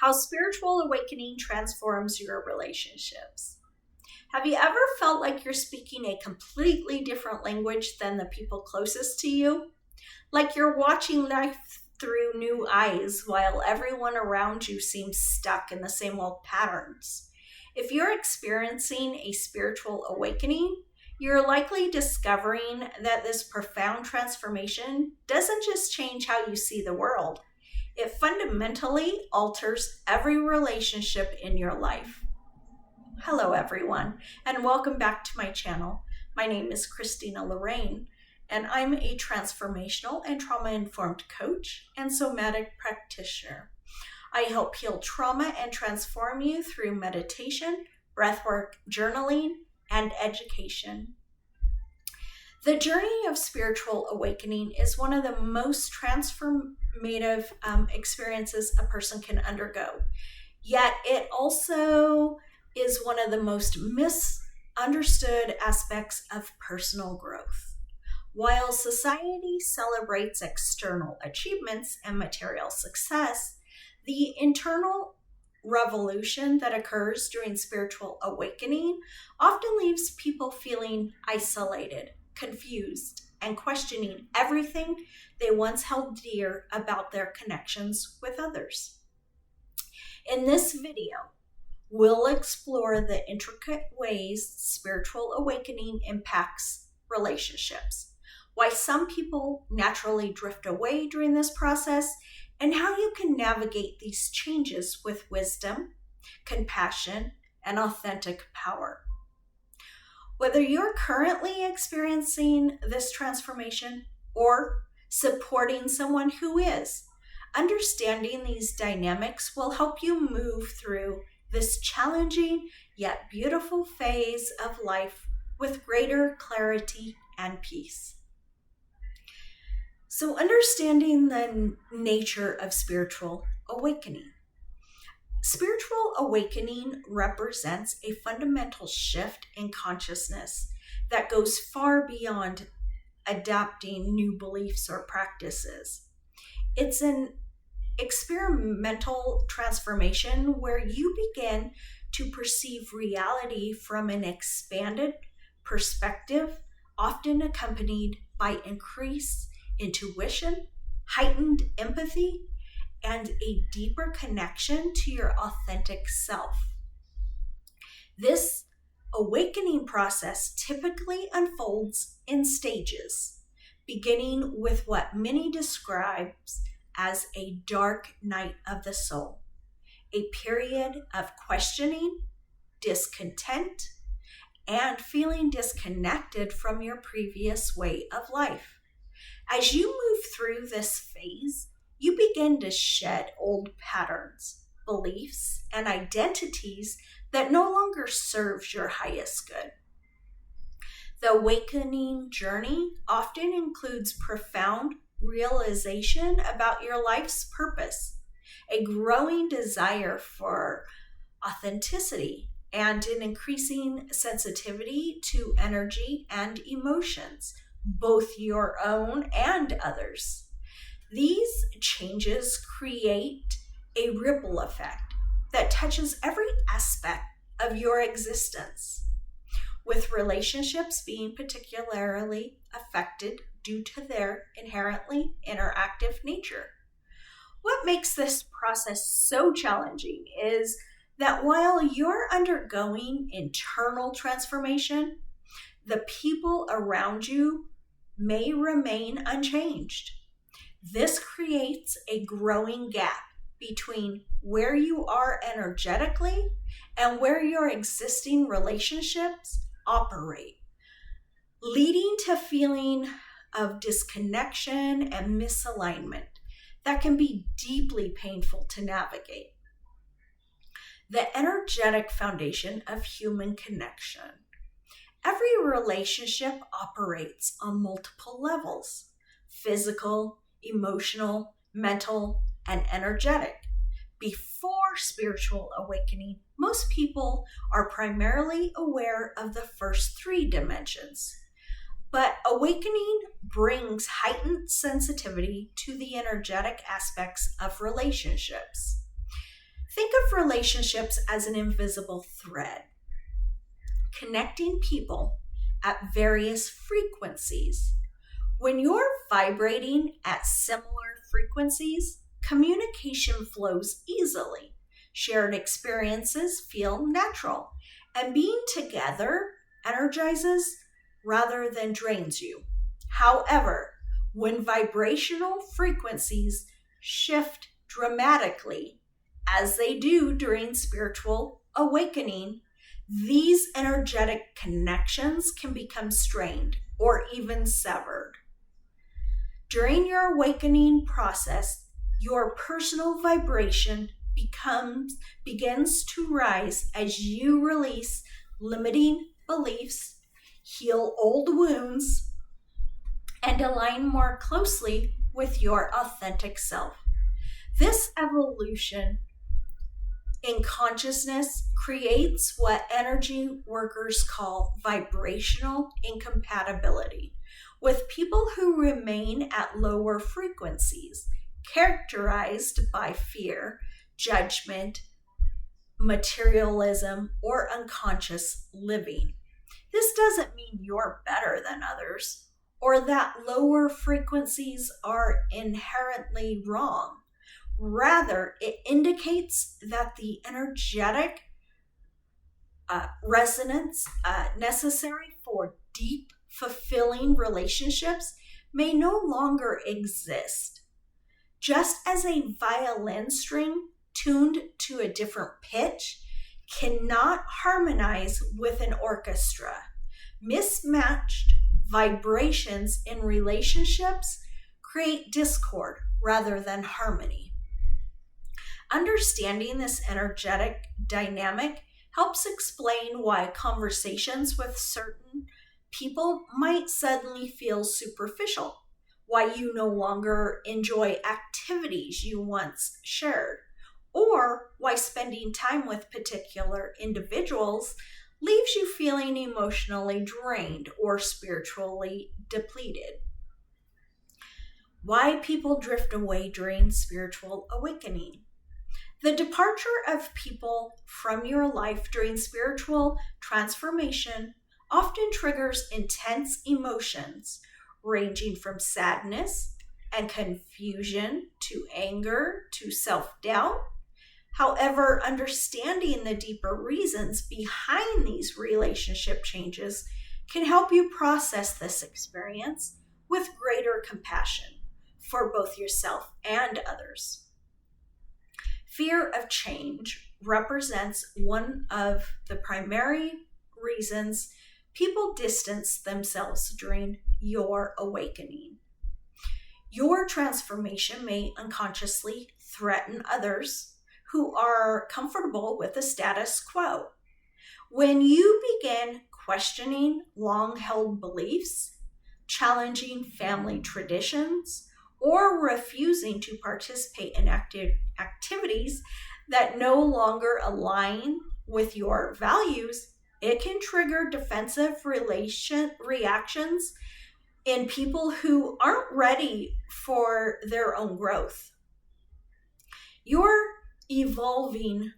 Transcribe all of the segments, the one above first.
How spiritual awakening transforms your relationships. Have you ever felt like you're speaking a completely different language than the people closest to you? Like you're watching life through new eyes while everyone around you seems stuck in the same old patterns. If you're experiencing a spiritual awakening, you're likely discovering that this profound transformation doesn't just change how you see the world, it fundamentally alters every relationship in your life. Hello, everyone, and welcome back to my channel. My name is Christina Lorraine, and I'm a transformational and trauma-informed coach and somatic practitioner. I help heal trauma and transform you through meditation, breathwork, journaling, and education. The journey of spiritual awakening is one of the most transformative experiences a person can undergo. Yet it also is one of the most misunderstood aspects of personal growth. While society celebrates external achievements and material success, the internal revolution that occurs during spiritual awakening often leaves people feeling isolated, confused, and questioning everything they once held dear about their connections with others. In this video, we'll explore the intricate ways spiritual awakening impacts relationships, why some people naturally drift away during this process, and how you can navigate these changes with wisdom, compassion, and authentic power. Whether you're currently experiencing this transformation or supporting someone who is, understanding these dynamics will help you move through this challenging yet beautiful phase of life with greater clarity and peace. So, understanding the nature of spiritual awakening. Spiritual awakening represents a fundamental shift in consciousness that goes far beyond adapting new beliefs or practices. It's an experimental transformation where you begin to perceive reality from an expanded perspective, often accompanied by increased intuition, heightened empathy, and a deeper connection to your authentic self. This awakening process typically unfolds in stages, beginning with what many describe as a dark night of the soul, a period of questioning, discontent, and feeling disconnected from your previous way of life. As you move through this phase, you begin to shed old patterns, beliefs, and identities that no longer serves your highest good. The awakening journey often includes profound realization about your life's purpose, a growing desire for authenticity, and an increasing sensitivity to energy and emotions, both your own and others. These changes create a ripple effect that touches every aspect of your existence, with relationships being particularly affected due to their inherently interactive nature. What makes this process so challenging is that while you're undergoing internal transformation, the people around you may remain unchanged. This creates a growing gap between where you are energetically and where your existing relationships operate, leading to a feeling of disconnection and misalignment that can be deeply painful to navigate. The energetic foundation of human connection. Every relationship operates on multiple levels: physical, emotional, mental, and energetic. Before spiritual awakening, most people are primarily aware of the first three dimensions. But awakening brings heightened sensitivity to the energetic aspects of relationships. Think of relationships as an invisible thread, connecting people at various frequencies. When you're vibrating at similar frequencies, communication flows easily. Shared experiences feel natural, and being together energizes rather than drains you. However, when vibrational frequencies shift dramatically, as they do during spiritual awakening, these energetic connections can become strained or even severed. During your awakening process, your personal vibration begins to rise as you release limiting beliefs, heal old wounds, and align more closely with your authentic self. This evolution in consciousness creates what energy workers call vibrational incompatibility with people who remain at lower frequencies, characterized by fear, judgment, materialism, or unconscious living. This doesn't mean you're better than others or that lower frequencies are inherently wrong. Rather, it indicates that the energetic resonance necessary for deep, fulfilling relationships may no longer exist. Just as a violin string tuned to a different pitch cannot harmonize with an orchestra, mismatched vibrations in relationships create discord rather than harmony. Understanding this energetic dynamic helps explain why conversations with certain people might suddenly feel superficial, why you no longer enjoy activities you once shared, or why spending time with particular individuals leaves you feeling emotionally drained or spiritually depleted. Why people drift away during spiritual awakening. The departure of people from your life during spiritual transformation often triggers intense emotions, ranging from sadness and confusion to anger to self-doubt. However, understanding the deeper reasons behind these relationship changes can help you process this experience with greater compassion for both yourself and others. Fear of change represents one of the primary reasons people distance themselves during your awakening. Your transformation may unconsciously threaten others who are comfortable with the status quo. When you begin questioning long-held beliefs, challenging family traditions, or refusing to participate in activities that no longer align with your values, it can trigger defensive reactions in people who aren't ready for their own growth. Your evolving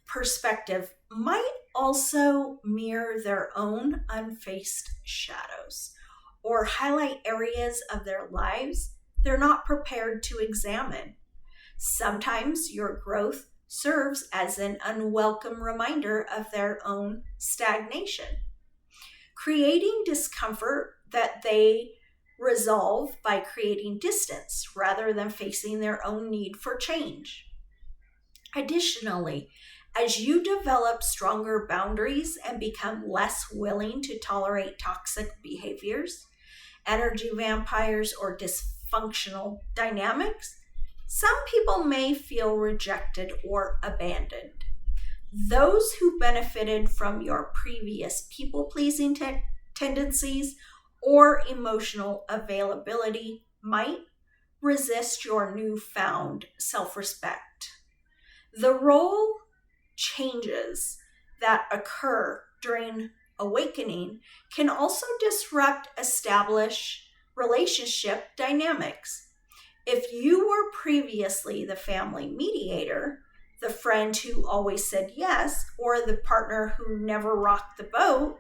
perspective might also mirror their own unfaced shadows or highlight areas of their lives they're not prepared to examine. Sometimes your growth serves as an unwelcome reminder of their own stagnation, creating discomfort that they resolve by creating distance rather than facing their own need for change. Additionally, as you develop stronger boundaries and become less willing to tolerate toxic behaviors, energy vampires, or dysfunctional dynamics, some people may feel rejected or abandoned. Those who benefited from your previous people-pleasing tendencies or emotional availability might resist your newfound self-respect. The role changes that occur during awakening can also disrupt established relationship dynamics. If you were previously the family mediator, the friend who always said yes, or the partner who never rocked the boat,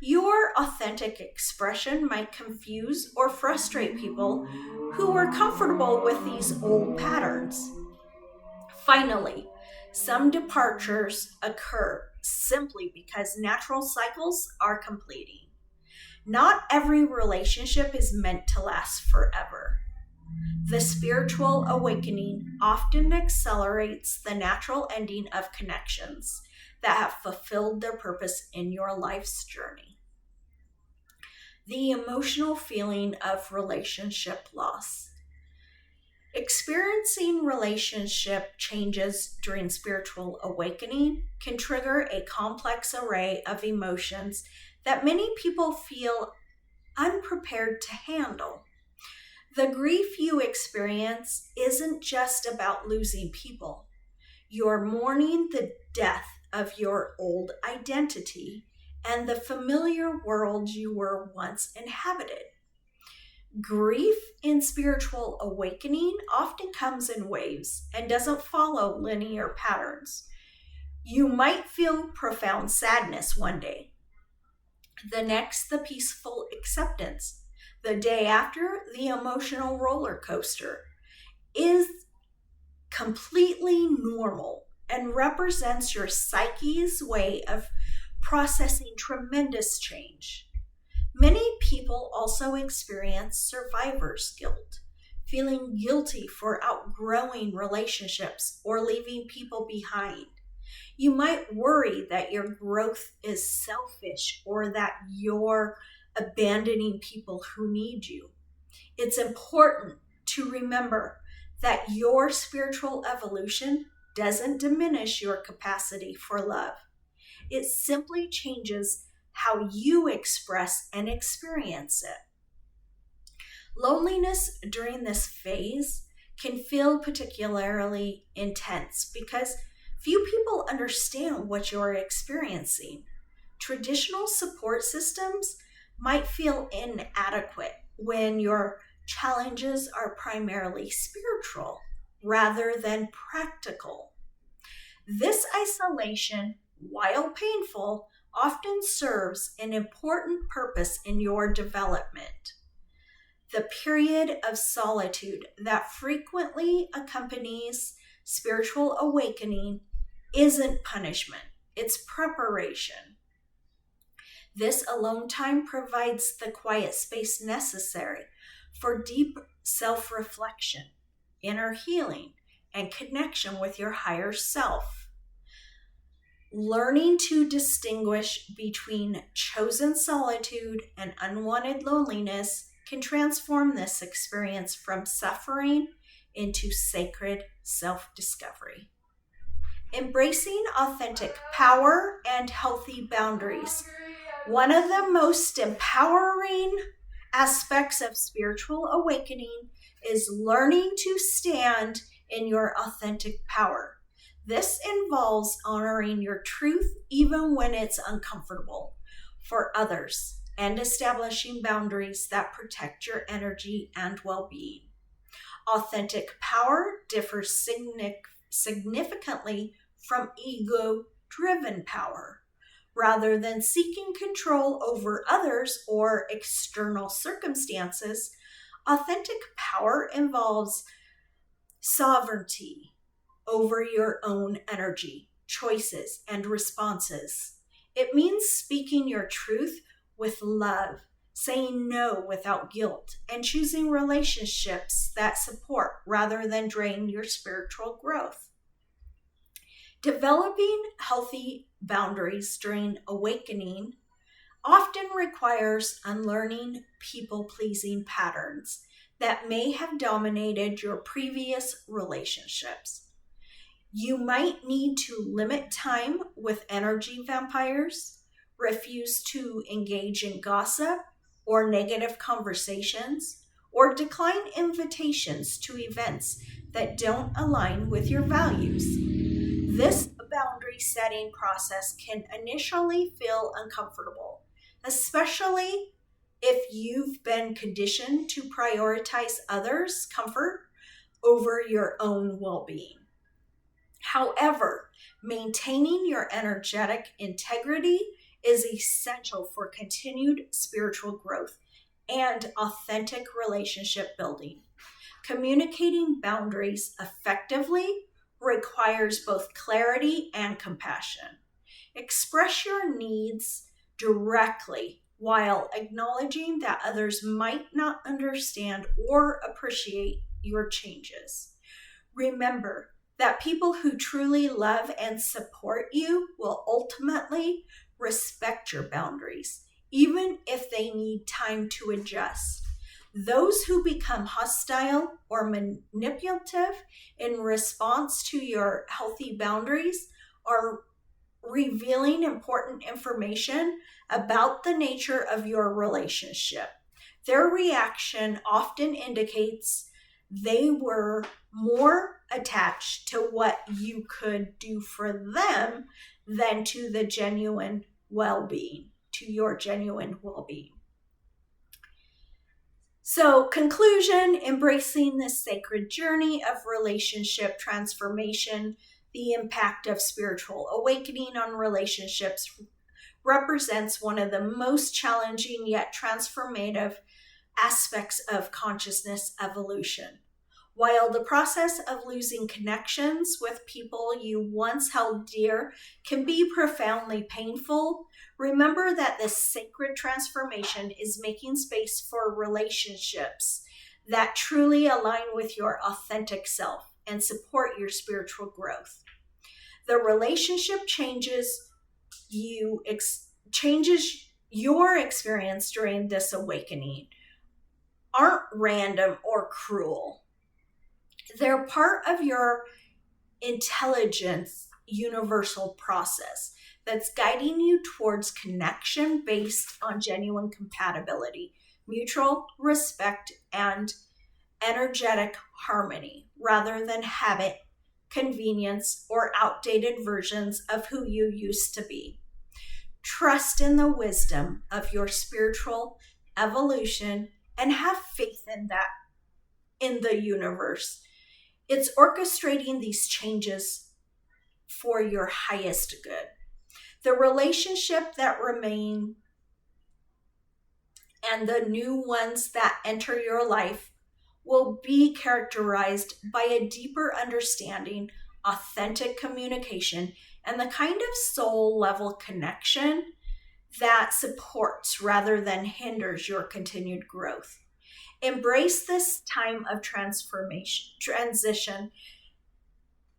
your authentic expression might confuse or frustrate people who are comfortable with these old patterns. Finally, some departures occur simply because natural cycles are completing. Not every relationship is meant to last forever. The spiritual awakening often accelerates the natural ending of connections that have fulfilled their purpose in your life's journey. The emotional feeling of relationship loss. Experiencing relationship changes during spiritual awakening can trigger a complex array of emotions that many people feel unprepared to handle. The grief you experience isn't just about losing people. You're mourning the death of your old identity and the familiar world you were once inhabited. Grief in spiritual awakening often comes in waves and doesn't follow linear patterns. You might feel profound sadness one day, the next, the peaceful acceptance. The day after, the emotional roller coaster is completely normal and represents your psyche's way of processing tremendous change. Many people also experience survivor's guilt, feeling guilty for outgrowing relationships or leaving people behind. You might worry that your growth is selfish or that you're abandoning people who need you. It's important to remember that your spiritual evolution doesn't diminish your capacity for love. It simply changes how you express and experience it. Loneliness during this phase can feel particularly intense because few people understand what you're experiencing. Traditional support systems might feel inadequate when your challenges are primarily spiritual rather than practical. This isolation, while painful, often serves an important purpose in your development. The period of solitude that frequently accompanies spiritual awakening isn't punishment, it's preparation. This alone time provides the quiet space necessary for deep self-reflection, inner healing, and connection with your higher self. Learning to distinguish between chosen solitude and unwanted loneliness can transform this experience from suffering into sacred self-discovery. Embracing authentic power and healthy boundaries. One of the most empowering aspects of spiritual awakening is learning to stand in your authentic power. This involves honoring your truth even when it's uncomfortable for others and establishing boundaries that protect your energy and well-being. Authentic power differs significantly from ego-driven power. Rather than seeking control over others or external circumstances, authentic power involves sovereignty over your own energy, choices, and responses. It means speaking your truth with love, saying no without guilt, and choosing relationships that support rather than drain your spiritual growth. Developing healthy boundaries during awakening often requires unlearning people-pleasing patterns that may have dominated your previous relationships. You might need to limit time with energy vampires, refuse to engage in gossip or negative conversations, or decline invitations to events that don't align with your values. This boundary setting process can initially feel uncomfortable, especially if you've been conditioned to prioritize others' comfort over your own well-being. However, maintaining your energetic integrity is essential for continued spiritual growth and authentic relationship building. Communicating boundaries effectively requires both clarity and compassion. Express your needs directly while acknowledging that others might not understand or appreciate your changes. Remember that people who truly love and support you will ultimately respect your boundaries, even if they need time to adjust. Those who become hostile or manipulative in response to your healthy boundaries are revealing important information about the nature of your relationship. Their reaction often indicates they were more attached to what you could do for them than to the genuine well-being, to your genuine well-being. So, conclusion, embracing this sacred journey of relationship transformation, the impact of spiritual awakening on relationships represents one of the most challenging yet transformative aspects of consciousness evolution. While the process of losing connections with people you once held dear can be profoundly painful, remember that this sacred transformation is making space for relationships that truly align with your authentic self and support your spiritual growth. The relationship changes your experience during this awakening aren't random or cruel. They're part of your intelligence universal process that's guiding you towards connection based on genuine compatibility, mutual respect, and energetic harmony, rather than habit, convenience, or outdated versions of who you used to be. Trust in the wisdom of your spiritual evolution and have faith in that, in the universe. It's orchestrating these changes for your highest good. The relationship that remain and the new ones that enter your life will be characterized by a deeper understanding, authentic communication, and the kind of soul level connection that supports rather than hinders your continued growth. Embrace this time of transition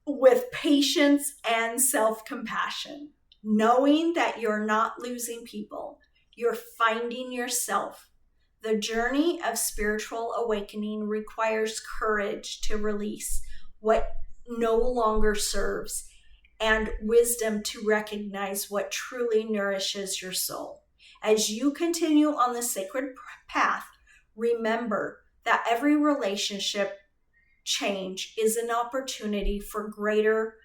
with patience and self-compassion, knowing that you're not losing people, you're finding yourself. The journey of spiritual awakening requires courage to release what no longer serves and wisdom to recognize what truly nourishes your soul. As you continue on the sacred path, remember that every relationship change is an opportunity for greater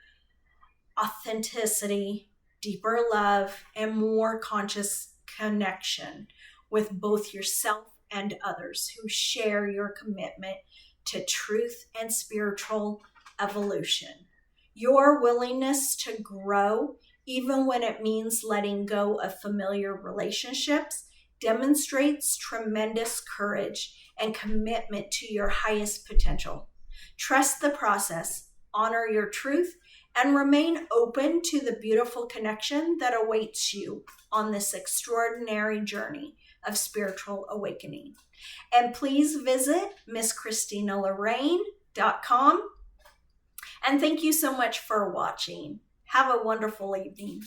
authenticity, deeper love, and more conscious connection with both yourself and others who share your commitment to truth and spiritual evolution. Your willingness to grow, even when it means letting go of familiar relationships, demonstrates tremendous courage and commitment to your highest potential. Trust the process, honor your truth, and remain open to the beautiful connection that awaits you on this extraordinary journey of spiritual awakening. And please visit MissChristinaLorraine.com. And thank you so much for watching. Have a wonderful evening.